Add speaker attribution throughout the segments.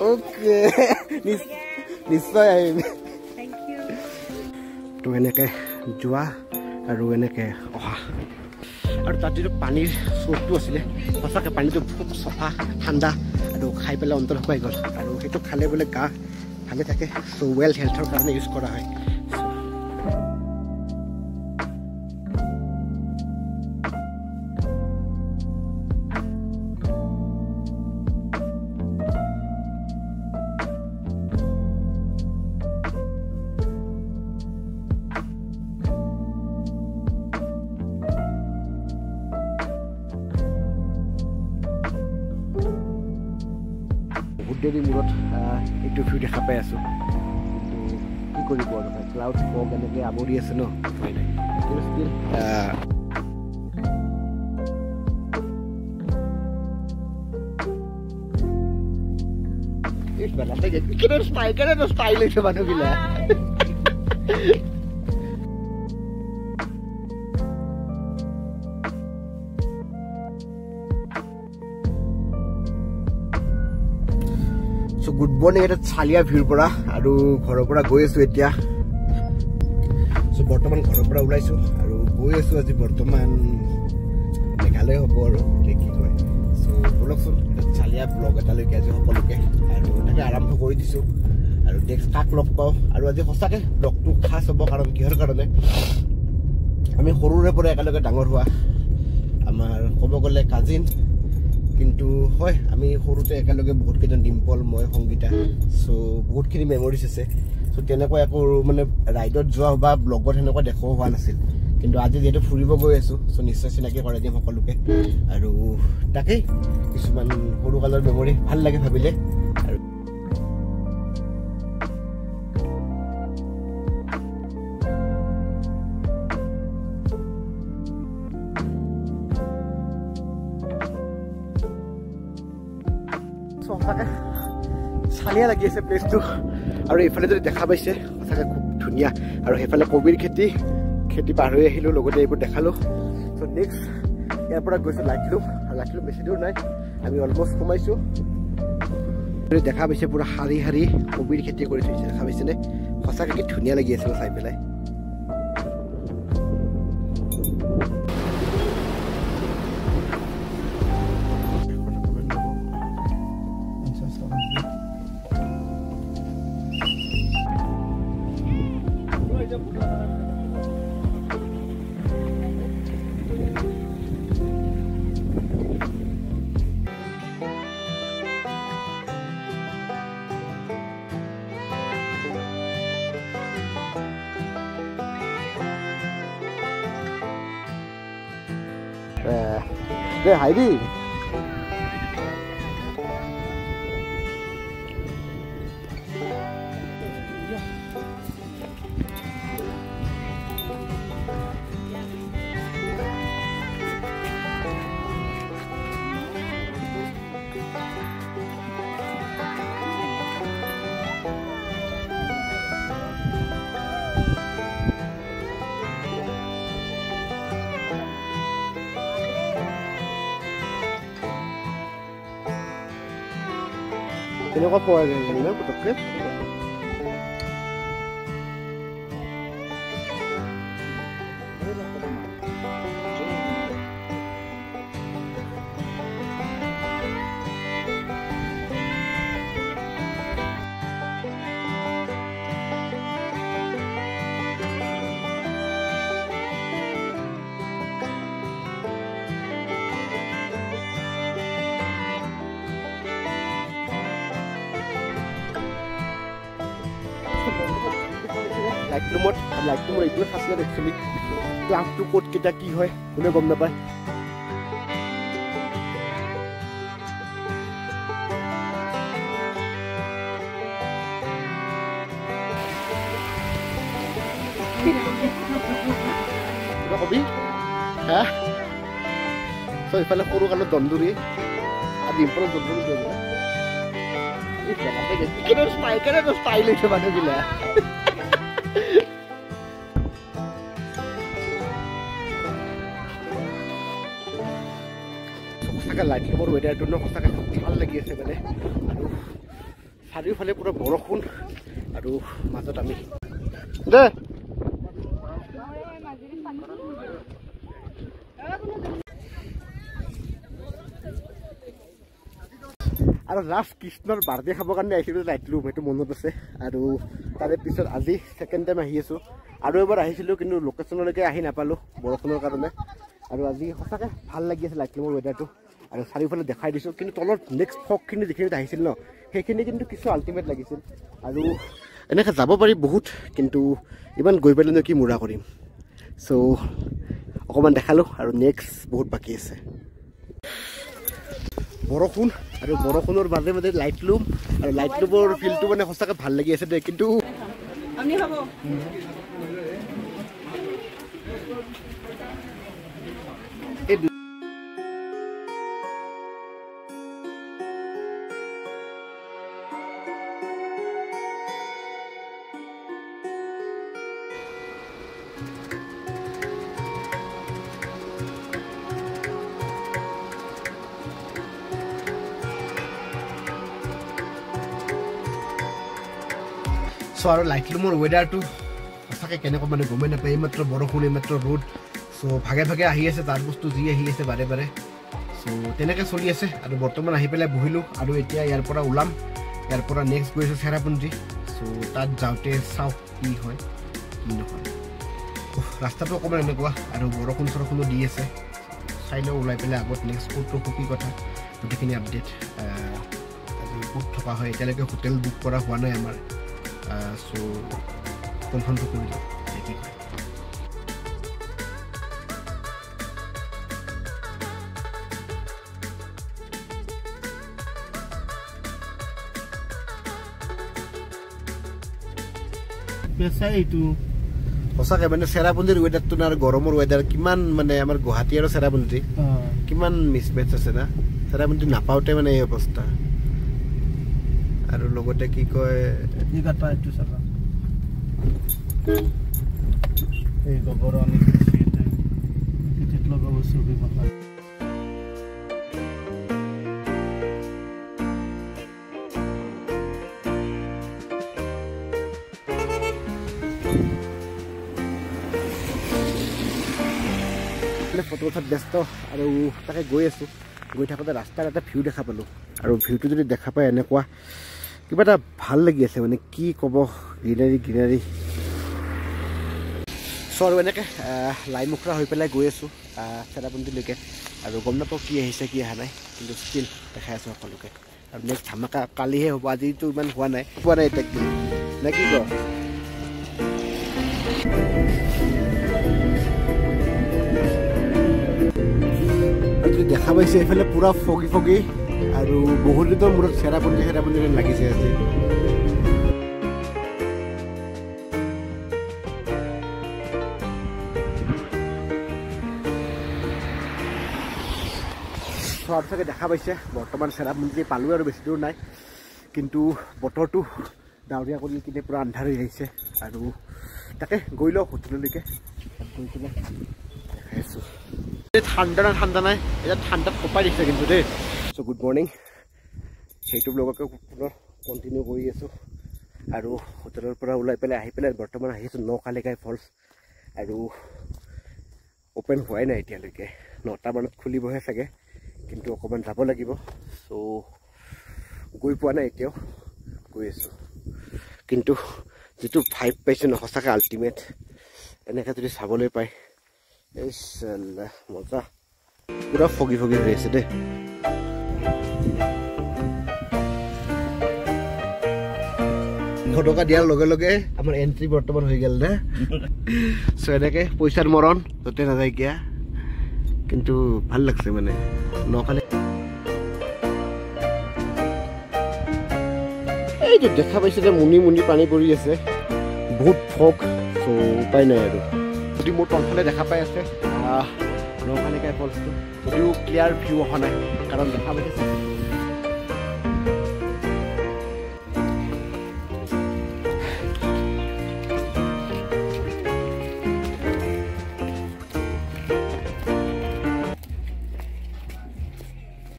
Speaker 1: Okay নিশ্চয় আহিম তো এনেকৈ যোৱা আৰু এনেকৈ অহা আৰু তাত যিটো পানীৰ চ'ৰ্চটো আছিলে সঁচাকৈ পানীটো খুব চাফা ঠাণ্ডা আৰু খাই পেলাই অন্তৰ শুকাই গ'ল আৰু সেইটো খালে বোলে গা ভালে থাকে চ' ৱেল হেল্থৰ কাৰণে ইউজ কৰা হয় দেৰি মূৰত এইটো ভিউ দেখা পাই আছোঁ কিন্তু কি কৰিব আৰু ক্লাউড ফগ এনেকৈ আৱৰি আছে ন উপায় নাই কিন্তু ষ্টিল ষ্টাইল হৈছে মানুহবিলাক গুড মৰ্ণিং এটা চালিয়া ভিউৰ পৰা আৰু ঘৰৰ পৰা গৈ আছোঁ এতিয়া চ' বৰ্তমান ঘৰৰ পৰা ওলাইছোঁ আৰু গৈ আছোঁ আজি বৰ্তমান মেঘালয় হ'ব আৰু কি কয় চ' ব'লকচোন এটা চালিয়া ব্লগ এটালৈকে আজি সকলোকে আৰু তাকে আৰম্ভ কৰি দিছোঁ আৰু নেক্সট কাক লগ পাওঁ আৰু আজি সঁচাকৈ ব্লগটো খাচ হ'ব কাৰণ কিহৰ কাৰণে আমি সৰুৰে পৰা একেলগে ডাঙৰ হোৱা আমাৰ ক'ব গ'লে কাজিন কিন্তু হয় আমি সৰুতে একেলগে বহুতকেইজন ডিম্পল মই সংগীতা চ' বহুতখিনি মেমৰিজ আছে চ' তেনেকুৱা একো মানে ৰাইডত যোৱা বা ব্লগত সেনেকুৱা দেখুওৱা হোৱা নাছিল কিন্তু আজি যিহেতু ফুৰিব গৈ আছোঁ চ' নিশ্চয় চিনাকি কৰাই দিম সকলোকে আৰু তাকেই কিছুমান সৰুকালৰ মেমৰি ভাল লাগে ভাবিলে আৰু সঁচাকৈ চালিয়া লাগি আছে প্লেচটো আৰু এইফালে যদি দেখা পাইছে সঁচাকৈ খুব ধুনীয়া আৰু সেইফালে কবিৰ খেতি পাৰ হৈ আহিলোঁ লগতে এইবোৰ দেখালোঁ চ' নেক্সট ইয়াৰ পৰা গৈছোঁ লাইটলুম আৰু লাইটলুম বেছি দূৰ নাই আমি অলমষ্ট সোমাইছোঁ দেখা পাইছে পুৰা শাৰী শাৰী কবিৰ খেতি কৰি থৈছে দেখা পাইছেনে সঁচাকৈ কি ধুনীয়া লাগি আছে চাই পেলাই Heidi. তেনেকুৱা পোৱা যায় ন পটককৈ লাইটলুমৰ এইটোৱে খাচিয়ত একচুৱেলি ক্লাছটো ক'ত কেতিয়া কি হয় কোনে গম নাপায় কিবা কবি হা চ' এইফালে সৰু কালত দন্দুৰি আৰু ডিম্পলত দন্দুৰি ষ্টাইল হৈছে মানুহবিলাক সঁচাকৈ লাইটলুমৰ ৱেডাৰটো ন সঁচাকৈ ভাল লাগি আছে মানে আৰু চাৰিওফালে পুৰা বৰষুণ আৰু মাজত আমি দে আৰু লাষ্ট কৃষ্ণৰ বাৰ্থডে খাবৰ কাৰণে আহিছিলোঁ লাইটলুম, সেইটো মনত আছে। আৰু তাৰে পিছত আজি ছেকেণ্ড টাইম আহি আছোঁ। আৰু এবাৰ আহিছিলোঁ কিন্তু লোকেশ্যনলৈকে আহি নাপালোঁ বৰষুণৰ কাৰণে। আৰু আজি সঁচাকৈ ভাল লাগি আছে লাইটলুমৰ ৱেডাৰটো। আৰু চাৰিওফালে দেখাই দিছোঁ, কিন্তু তলত নেক্সট ফগখিনি যিখিনি আহিছিল ন, সেইখিনি কিন্তু কিছু আল্টিমেট লাগিছিল। আৰু এনেকৈ যাব পাৰি বহুত, কিন্তু ইমান গৈ পেলাইনো কি মুৰা কৰিম। চ' অকণমান দেখালোঁ আৰু নেক্সট বহুত বাকী আছে। বৰষুণ আৰু বৰষুণৰ মাজে মাজে লাইটলুম, আৰু লাইটলুমৰ ফিল্ডটো মানে সঁচাকৈ ভাল লাগি আছে দেই। কিন্তু চ' আৰু লাইটলুমৰ ৱেডাৰটো সঁচাকৈ কেনেকুৱা মানে গমেই নাপায়। এইমাত্ৰ বৰষুণ, এইমাত্ৰ ৰ'দ। চ' ভাগে ভাগে আহি আছে, তাৰ বস্তু যি আহি আছে বাৰে বাৰে। চ' তেনেকৈ চলি আছে। আৰু বৰ্তমান আহি পেলাই বহিলোঁ, আৰু এতিয়া ইয়াৰ পৰা ওলাম। ইয়াৰ পৰা নেক্সট গৈ আছোঁ চেৰাপুঞ্জী। চ' তাত যাওঁতে চাওক কি হয় কি নহয়। ৰাস্তাটো অকণমান এনেকুৱা, আৰু বৰষুণ চৰষুণো দি আছে। চাই লওঁ ওলাই পেলাই আগত নেক্সট ক'ত ৰখোঁ, কি কথা, গোটেইখিনি আপডেট। ক'ত থকা হয়, এতিয়ালৈকে হোটেল বুক কৰা হোৱা নাই আমাৰ। চ' কনফাৰ্মটো কৰি লওঁ কি হয়। সঁচাকৈ মানে চেৰাপুঞ্জীৰ ৱেডাৰটো আৰু গৰমৰ ৱেডাৰ কিমান মানে আমাৰ গুৱাহাটী আৰু চেৰাপুঞ্জী কিমান মিছমেচ আছে না। চেৰাপুঞ্জী নাপাওঁতে মানে এই অৱস্থা। আৰু লগতে কি কয় ফটো উঠাত ব্যস্ত, আৰু তাকে গৈ আছোঁ। গৈ থাকোঁতে ৰাস্তাৰ এটা ভিউ দেখা পালোঁ, আৰু ভিউটো যদি দেখা পায় এনেকুৱা কিবা এটা ভাল লাগি আছে, মানে কি ক'ব, গ্ৰীনাৰী গ্ৰীনাৰী। চ' আৰু এনেকৈ লাইমুখৰা হৈ পেলাই গৈ আছোঁ চেৰাপুঞ্জীলৈকে। আৰু গম নাপাওঁ কি আহিছে কি অহা নাই, কিন্তু ষ্টিল দেখাই আছোঁ সকলোকে। আৰু নেক্সট ধামাকা কালিহে হ'ব, আজিতো ইমান হোৱা নাই এতিয়া নে কি কয়। দেখা পাইছে এইফালে পুৰা ফগি ফগি, আৰু বহুত দিনৰ মূৰত চেৰাপুঞ্জী লাগিছে আজি। চব চাগে দেখা পাইছে বৰ্তমান চেৰাপুঞ্জী পালোঁ, আৰু বেছি দূৰ নাই। কিন্তু বতৰটো ডাৱৰীয়া কৰি কিনে পুৰা আন্ধাৰ হৈ আহিছে। আৰু তাকে গৈ লওঁ হোটেললৈকে, গৈ পেলাই দেখাই আছোঁ। ঠাণ্ডা নাই, এতিয়া ঠাণ্ডাত কপাই দিছে কিন্তু দেই। চ' গুড মৰ্ণিং, সেইটো ব্লগকে পুনৰ কণ্টিনিউ কৰি আছোঁ। আৰু হোটেলৰ পৰা ওলাই পেলাই আহি পেলাই বৰ্তমান আহিছোঁ নকালিকাই ফলছ। আৰু অ'পেন হোৱাই নাই এতিয়ালৈকে, 9টা মানত খুলিবহে চাগে, কিন্তু অকণমান যাব লাগিব। চ' গৈ পোৱা নাই এতিয়াও, গৈ আছোঁ। কিন্তু যিটো ভাইব পাইছোঁ ন, সঁচাকৈ আল্টিমেট। এনেকৈ যদি চাবলৈ পায় মজা, পুৰা ফগি ফগি হৈ আছে দেই। টকা দিয়াৰ লগে লগে আমাৰ এণ্ট্ৰি বৰ্তমান হৈ গ'ল নে। চ' এনেকৈ পইচাৰ মৰণ য'তে নাযায় কিয়া, কিন্তু ভাল লাগছে মানে নকালি। এইটো দেখা পাইছে যে মুনি মুনি পানী পৰি আছে, বহুত ফগ। চ' উপায় নাই আৰু। যদি মোৰ তলফালে দেখা পাই আছে নকালিকাই ফলছটো, যদিও ক্লিয়াৰ ভিউ অহা নাই, কাৰণ দেখা পাইছে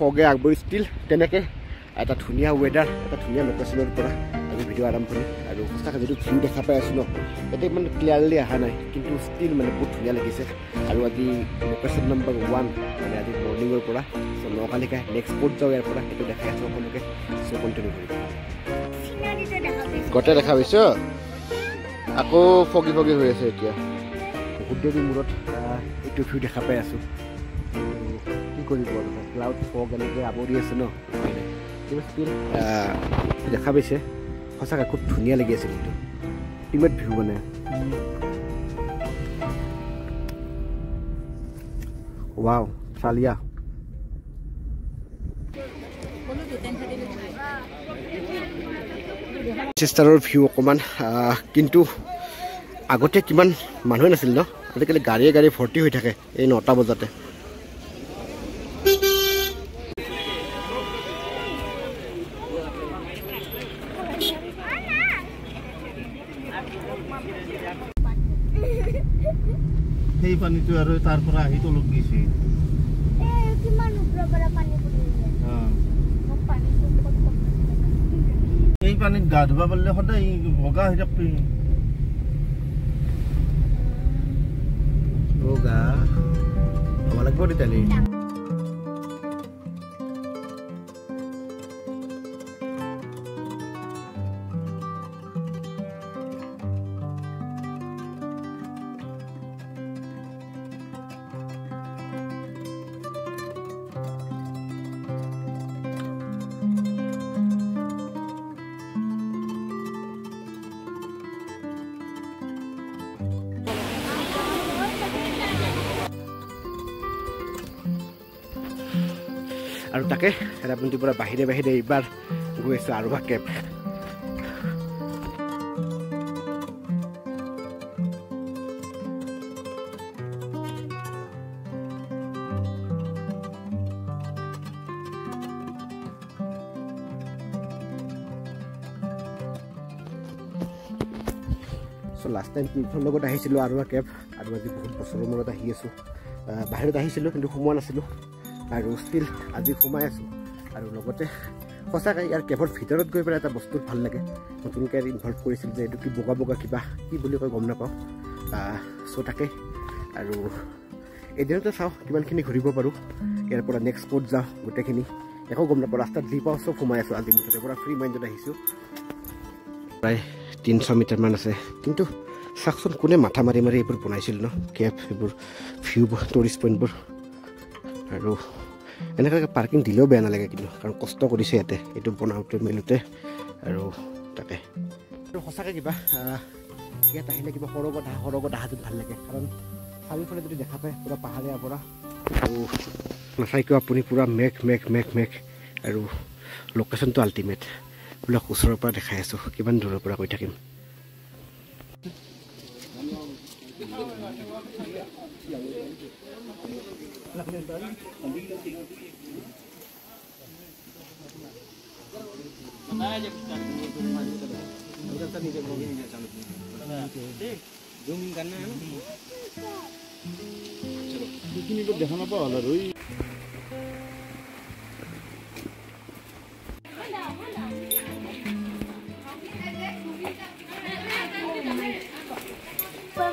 Speaker 1: ফগে আগবাঢ়ি ষ্টিল তেনেকৈ এটা ধুনীয়া ৱেডাৰ এটা ধুনীয়া লোকেশ্যনৰ পৰা আমি ভিডিঅ' আৰম্ভণি আৰু সঁচাকৈ যিটো ভিউ দেখা পাই আছোঁ ন ইয়াতে মানে ক্লিয়াৰলি অহা নাই কিন্তু ষ্টিল মানে বহুত ধুনীয়া লাগিছে আৰু আজি লোকেশ্যন নম্বৰ 1 মানে আজি মৰ্ণিঙৰ পৰা চ' নকালিকা নেক্সট ক'ত যাওঁ ইয়াৰ পৰা সেইটো দেখাই আছোঁ সকলোকে চ' কণ্টিনিউ কৰিম গোটেই দেখা পাইছ আকৌ ফগি ফগি হৈ আছে এতিয়া বহুত দেৰি মূৰত এইটো ভিউ দেখা পাই আছোঁ কি কৰিব আৰু ক্লাউড ফগ এনেকৈ আৱৰি আছে ন কিন্তু ষ্টিল দেখা পাইছে সঁচাকৈ খুব ধুনীয়া লাগি আছে কিন্তু ইমান ভিউ মানে ৱাও চালিয়া চেষ্টাৰৰ ভিউ অকণমান কিন্তু আগতে কিমান মানুহে নাছিল ন আজিকালি গাড়ীয়ে গাড়ী ভৰ্তি হৈ থাকে এই 9টা বজাতে
Speaker 2: সেই পানীটো আৰু তাৰ পৰা আহি তলত গৈছে এই পানীত গা ধুবা পাৰিলে সদায় বগা হৈ থাকবি
Speaker 1: বগা হ'ব লাগিব তেতিয়াহ'লে আৰু তাকে চেৰাপুঞ্জীৰ পৰা বাহিৰে বাহিৰে এইবাৰ গৈ আছোঁ আৰু কেব চ' লাষ্ট টাইম তীৰ্থৰ লগত আহিছিলোঁ আৰু কেব আৰু আজি বহুত বছৰৰ মূৰত আহি আছোঁ বাহিৰত আহিছিলোঁ কিন্তু সোমোৱা নাছিলোঁ আৰু ষ্টিল আজি সোমাই আছোঁ আৰু লগতে সঁচাকৈ ইয়াৰ কেবৰ ভিতৰত গৈ পেলাই এটা বস্তু ভাল লাগে নতুনকৈ ইনভলভ কৰিছিল যে এইটো কি বগা বগা কিবা কি বুলি কয় গম নাপাওঁ চ' তাকে আৰু এদিনতে চাওঁ কিমানখিনি ঘূৰিব পাৰোঁ ইয়াৰ পৰা নেক্সট ক'ত যাওঁ গোটেইখিনি একো গম নাপাওঁ ৰাস্তাত যি পাওঁ চব সোমাই আছোঁ আজি মুঠতে পৰা ফ্ৰী মাইণ্ডত আহিছোঁ প্ৰায় 300 মিটাৰমান আছে কিন্তু চাওকচোন কোনে মাথা মাৰি মাৰি এইবোৰ বনাইছিল ন কেব এইবোৰ ভিউবোৰ টুৰিষ্ট পইণ্টবোৰ আৰু এনেকুৱাকৈ পাৰ্কিং দিলেও বেয়া নালাগে কিন্তু কাৰণ কষ্ট কৰিছে ইয়াতে এইটো বনাওঁতে মেলোঁতে আৰু তাকে আৰু সঁচাকৈ কিবা ইয়াত আহিলে কিবা সৰগত আহাটোত ভাল লাগে কাৰণ চাৰিওফালে যদি দেখা পায় পূৰা পাহাৰীয়া পৰা আৰু নাচাইকেও আপুনি পূৰা মেঘ মেঘ মেঘ মেঘ আৰু লোকেশ্যনটো আল্টিমেট এইবিলাক ওচৰৰ পৰা দেখাই আছোঁ কিমান দূৰৰ পৰা কৈ থাকিম
Speaker 2: দেখা নাপাওঁ আৰু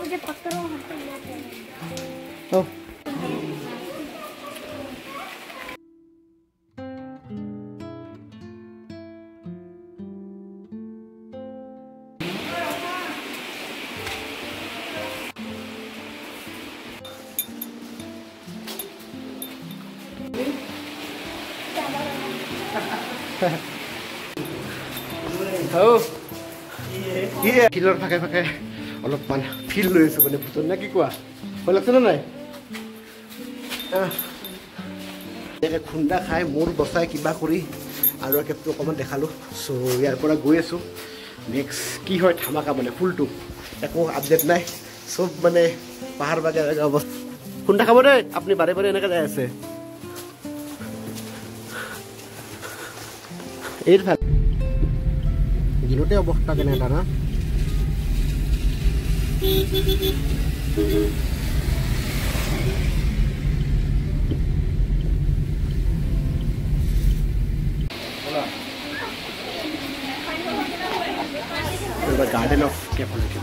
Speaker 3: मुझे पत्थरों
Speaker 1: শিলৰ ফাকে ফাকে অলপমান ফিল লৈ আছোঁ মানে ভূতত নে কি কোৱা হৈ লাগছেনে নাই এনেকৈ খুন্দা খাই মূৰ বচাই কিবা কৰি আৰু কেবটো অকণমান দেখালোঁ চ' ইয়াৰ পৰা গৈ আছোঁ নেক্সট কি হয় ধামাকা মানে ফুলটো একো আপডেট নাই চব মানে পাহাৰ বাগে অৱস্থা খুন্দা খাব দেই আপুনি বাৰে বাৰে এনেকৈ যাই আছে এইটো ভাল দিনতে অৱস্থা কেনে এটা না পুৰা গাৰ্ডেন অফ কেপলৈকে।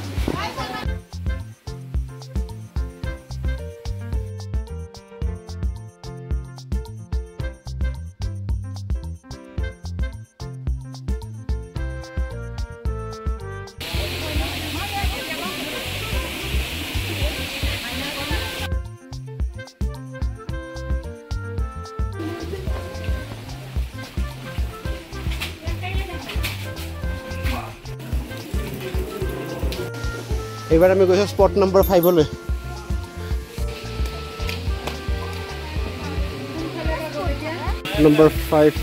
Speaker 1: এইবাৰ আমি গৈছোঁ স্পট নম্বৰ 5লৈ। নম্বৰ 5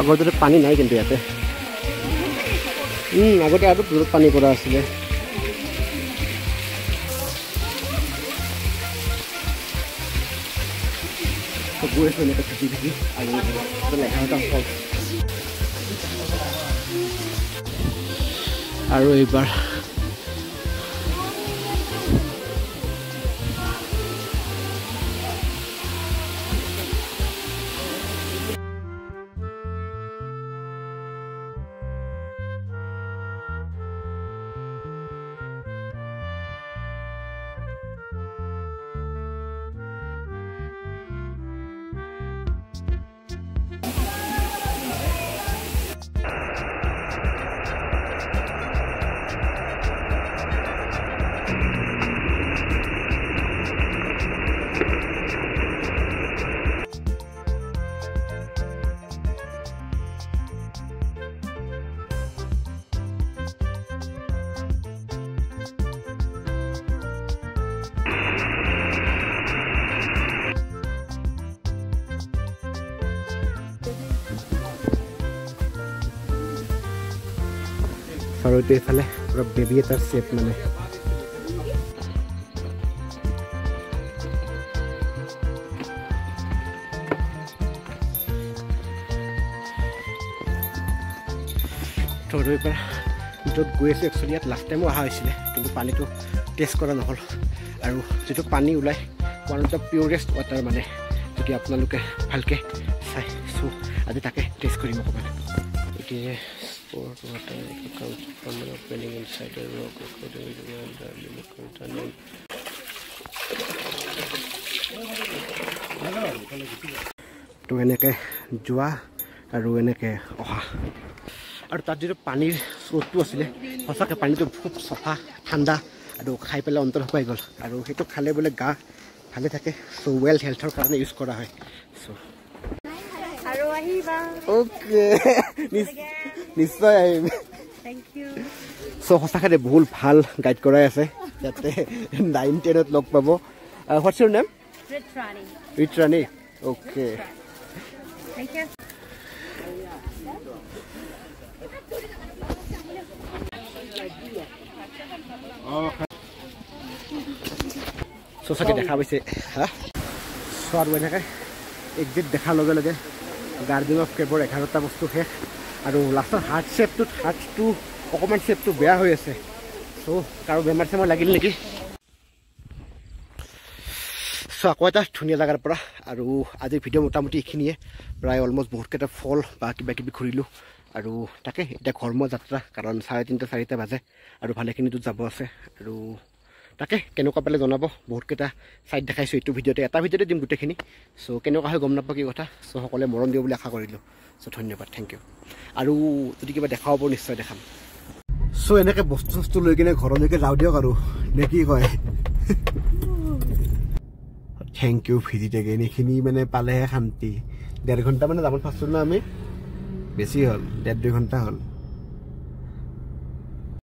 Speaker 1: আগৰ দৰে পানী নাই কিন্তু ইয়াতে আগতে আৰু দূৰত পানী পৰা আছিলে। গৈ আছোঁ এনেকৈ ভিজি ভিজি আৰু 11টা ফল আৰু এইবাৰ আৰু এইফালে পুৰা বেবী এটাৰ শ্বেপ মানে য'ত গৈ আছোঁ একচুৱেলি ইয়াত লাষ্ট টাইমো অহা হৈছিলে কিন্তু পানীটো টেষ্ট কৰা নহ'ল আৰু যিটো পানী ওলায় ওৱান অফ দ্য পিয়ৰেষ্ট ৱাটাৰ মানে যদি আপোনালোকে ভালকৈ চাইছোঁ আজি তাকে টেষ্ট কৰিম অকণমান। এতিয়া sport water comes from an opening inside a rock according to the limit containing তো এনেকৈ যোৱা আৰু এনেকৈ অহা আৰু তাত যিটো পানীৰ স্ৰোতটো আছিলে সঁচাকৈ পানীটো খুব চফা ঠাণ্ডা আৰু খাই পেলাই অন্তৰ শুকাই গ'ল আৰু সেইটো খালে বোলে গা ভালে থাকে চ' ৱেল হেল্থৰ কাৰণে ইউজ কৰা হয়। চ' অ'কে নিশ্চয় আহিম। চ' সঁচাকৈ দে বহুত ভাল গাইড কৰাই আছে ইয়াতে 9-10ত লগ পাব। হোৱাটছ ইউৰ নেম? ৰিত্ৰাণী। অ'কে চ' চাগে দেখা পাইছে হা চ' আৰু এনেকৈ এক্সিট দেখাৰ লগে লগে গাৰ্ডেন অফ কেপৰ 11টা বস্তু শেষ আৰু লাষ্টৰ হাৰ্টটো অকণমান শ্বেপটো বেয়া হৈ আছে চ' কাৰো বেমাৰ চেমাৰ লাগিল নেকি। চ' আকৌ এটা ধুনীয়া জেগাৰ পৰা আৰু আজিৰ ভিডিঅ' মোটামুটি এইখিনিয়ে প্ৰায় অলমষ্ট বহুতকেইটা ফল বা কিবা কিবি ঘূৰিলোঁ আৰু তাকে এতিয়া ঘৰমুৱা যাত্ৰা কাৰণ 3:30-4টা বাজে আৰু ভালেখিনিতো যাব আছে আৰু তাকে কেনেকুৱা পালে জনাব। বহুতকেইটা ছাইড দেখাইছোঁ এইটো ভিডিঅ'তে এটা ভিডিঅ'তে দিম গোটেইখিনি চ' কেনেকুৱা হয় গম নাপাওঁ কি কথা চ' সকলোৱে মৰম দিব বুলি আশা কৰিলোঁ। চ' ধন্যবাদ থেংক ইউ আৰু যদি কিবা দেখাব পাৰোঁ নিশ্চয় দেখাম। চ' এনেকৈ বস্তু চস্তু লৈ কিনে ঘৰলৈকে যাওঁ দিয়ক আৰু নে কি কয়। থেংক ইউ ভিজিট এগেইন এইখিনি মানে পালেহে শান্তি। 1.5 ঘণ্টা মানে যাবলৈ ফাৰ্ষ্টত ন আমি বেছি হ'ল 1.5-2 ঘণ্টা হ'ল।